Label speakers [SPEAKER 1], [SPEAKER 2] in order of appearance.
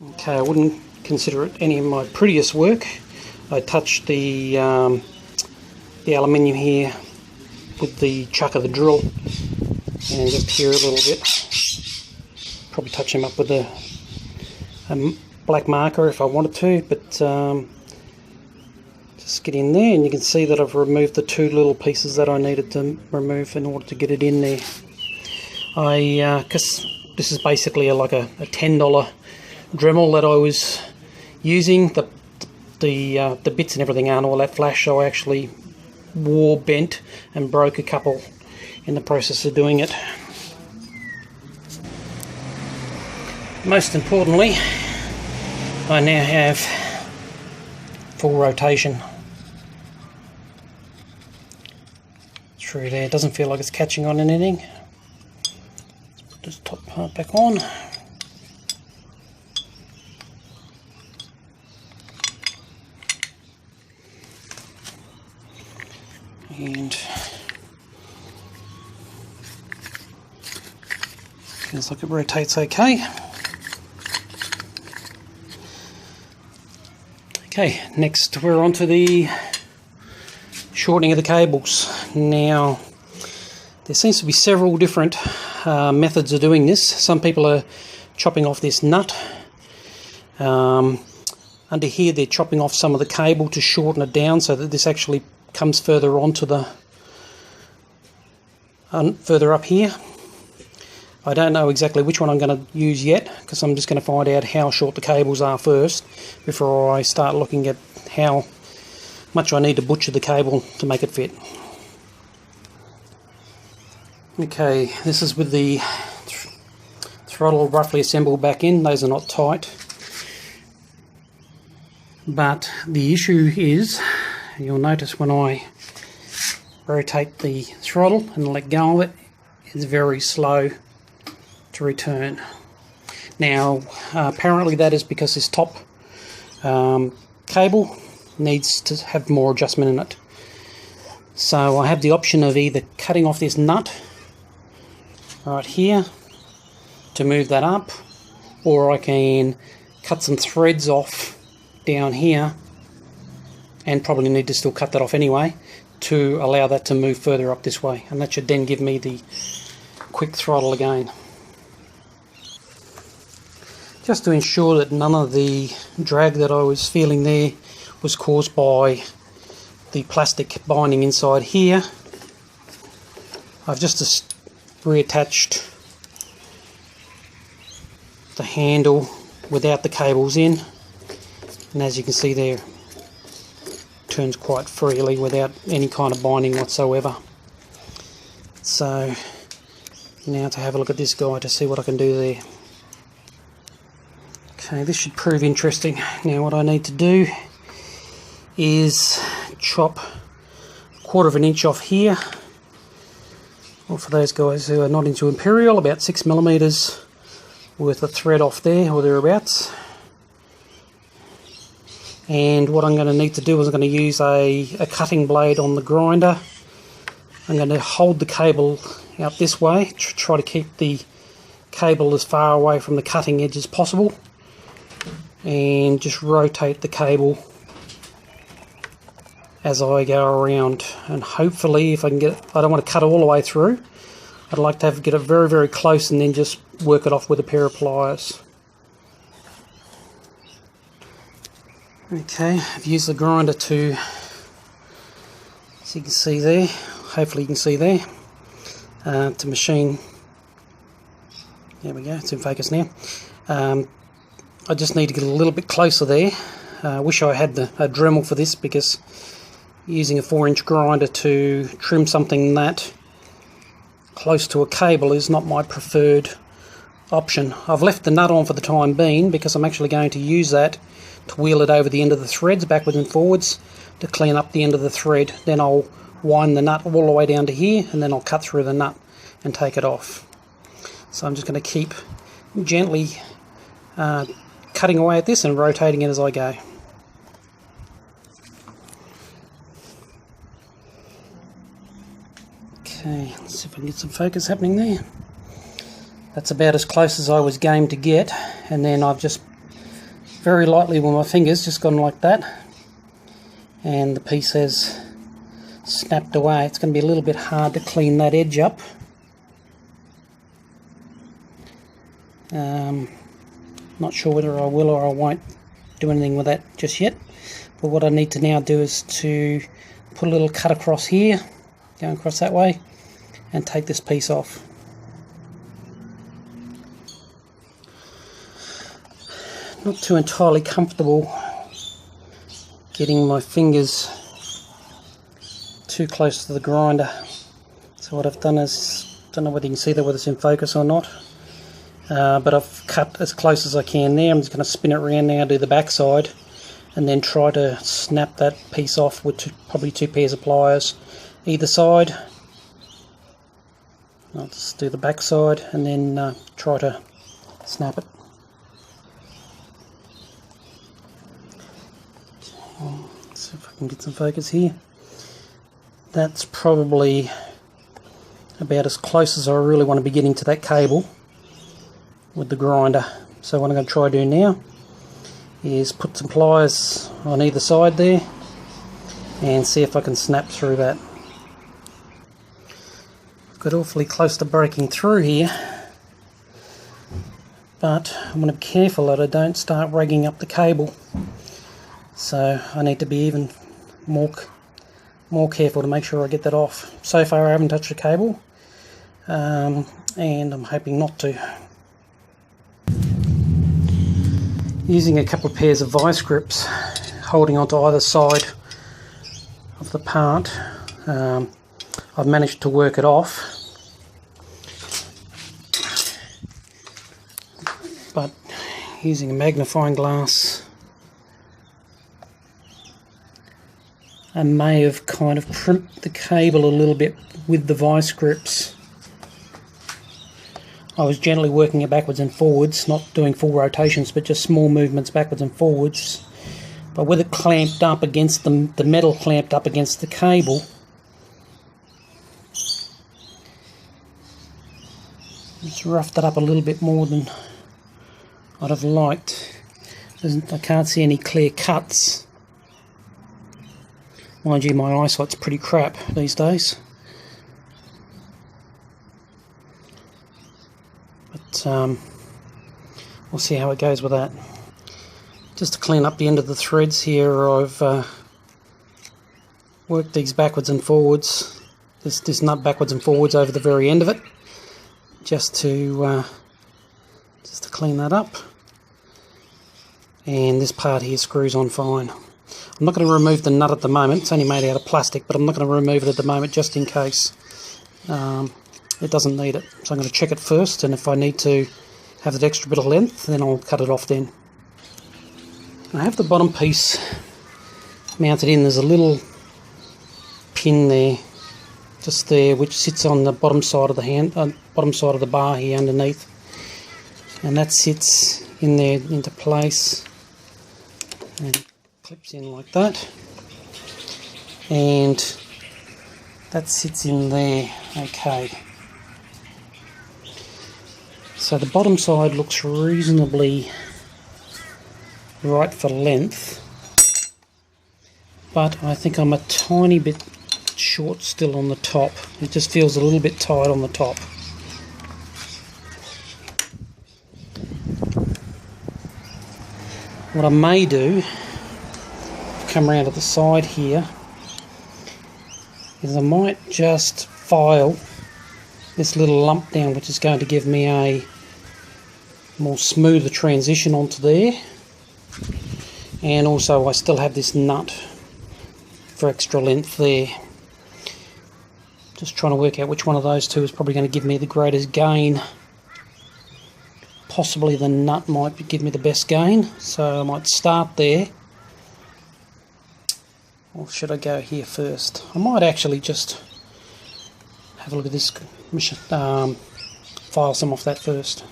[SPEAKER 1] Okay, I wouldn't consider it any of my prettiest work. I touched the aluminium here with the chuck of the drill, and just here a little bit. Probably touch him up with a black marker if I wanted to, but just get in there, and you can see that I've removed the two little pieces that I needed to remove in order to get it in there. Because this is basically like a $10 Dremel that I was using. The bits and everything aren't all that flash, so I actually wore, bent and broke a couple in the process of doing it. Most importantly, I now have full rotation through there. It doesn't feel like it's catching on anything. Let's put this top part back on. And feels like it rotates okay. Okay, next we're on to the shortening of the cables. Now, there seems to be several different methods of doing this. Some people are chopping off this nut. Under here they're chopping off some of the cable to shorten it down so that this actually comes further onto the further up here. I don't know exactly which one I'm going to use yet, because I'm just going to find out how short the cables are first before I start looking at how much I need to butcher the cable to make it fit. Okay, this is with the throttle roughly assembled back in. Those are not tight, but the issue is, you'll notice when I rotate the throttle and let go of it, it's very slow to return. Now, apparently that is because this top cable needs to have more adjustment in it. So I have the option of either cutting off this nut right here to move that up, or I can cut some threads off down here, and probably need to still cut that off anyway, to allow that to move further up this way, and that should then give me the quick throttle again. Just to ensure that none of the drag that I was feeling there was caused by the plastic binding inside here, I've just reattached the handle without the cables in, and as you can see there, turns quite freely without any kind of binding whatsoever. So now to have a look at this guy to see what I can do there. Okay, this should prove interesting. Now what I need to do is chop 1/4 of an inch off here, or for those guys who are not into imperial, about 6mm worth of thread off there or thereabouts. And what I'm going to need to do is I'm going to use a cutting blade on the grinder. I'm going to hold the cable out this way, try to keep the cable as far away from the cutting edge as possible, and just rotate the cable as I go around. And hopefully, if I can get it, I don't want to cut all the way through. I'd like to get it very, very close and then just work it off with a pair of pliers. Okay, I've used the grinder to, as you can see there, hopefully you can see there, to machine. There we go, it's in focus now. I just need to get a little bit closer there. I wish I had a Dremel for this, because using a 4-inch grinder to trim something that close to a cable is not my preferred option. I've left the nut on for the time being because I'm actually going to use that to wheel it over the end of the threads backwards and forwards to clean up the end of the thread. Then I'll wind the nut all the way down to here, and then I'll cut through the nut and take it off. So I'm just going to keep gently cutting away at this and rotating it as I go. Okay, let's see if I can get some focus happening there. That's about as close as I was game to get, and then I've just very lightly with my fingers, just gone like that, and the piece has snapped away. It's going to be a little bit hard to clean that edge up. Not sure whether I will or I won't do anything with that just yet, but what I need to now do is to put a little cut across here, going across that way, and take this piece off. Not too entirely comfortable getting my fingers too close to the grinder, so what I've done is, don't know whether you can see that, whether it's in focus or not, but I've cut as close as I can there. I'm just going to spin it around now, do the back side, and then try to snap that piece off with probably 2 pairs of pliers either side. I'll just do the back side and then try to snap it. Let's see if I can get some focus here. That's probably about as close as I really want to be getting to that cable with the grinder. So what I'm going to try to do now is put some pliers on either side there and see if I can snap through that. I've got awfully close to breaking through here, but I'm going to be careful that I don't start ragging up the cable. So I need to be even more careful to make sure I get that off. So far I haven't touched the cable, and I'm hoping not to. Using a couple of pairs of vice grips, holding onto either side of the part, I've managed to work it off, but using a magnifying glass I may have kind of crimped the cable a little bit with the vice grips. I was gently working it backwards and forwards, not doing full rotations, but just small movements backwards and forwards. But with it clamped up against the metal clamped up against the cable, it's roughed it up a little bit more than I'd have liked. I can't see any clear cuts. Mind you, my eyesight's pretty crap these days. But we'll see how it goes with that. Just to clean up the end of the threads here, I've worked these backwards and forwards, this nut backwards and forwards over the very end of it, just to clean that up. And this part here screws on fine. I'm not going to remove the nut at the moment, it's only made out of plastic, but I'm not going to remove it at the moment just in case. It doesn't need it, so I'm going to check it first, and if I need to have that extra bit of length, then I'll cut it off then. I have the bottom piece mounted in. There's a little pin there, just there, which sits on the bottom side of the bottom side of the bar here underneath, and that sits in there into place and clips in like that, and that sits in there. Okay, so the bottom side looks reasonably right for length, but I think I'm a tiny bit short still on the top. It just feels a little bit tight on the top. What I may do, come around to the side here, is I might just file this little lump down, which is going to give me a more smoother transition onto there. And also I still have this nut for extra length there. Just trying to work out which one of those two is probably going to give me the greatest gain. Possibly the nut might give me the best gain, so I might start there. Or should I go here first? I might actually just have a look at this, file some off that first.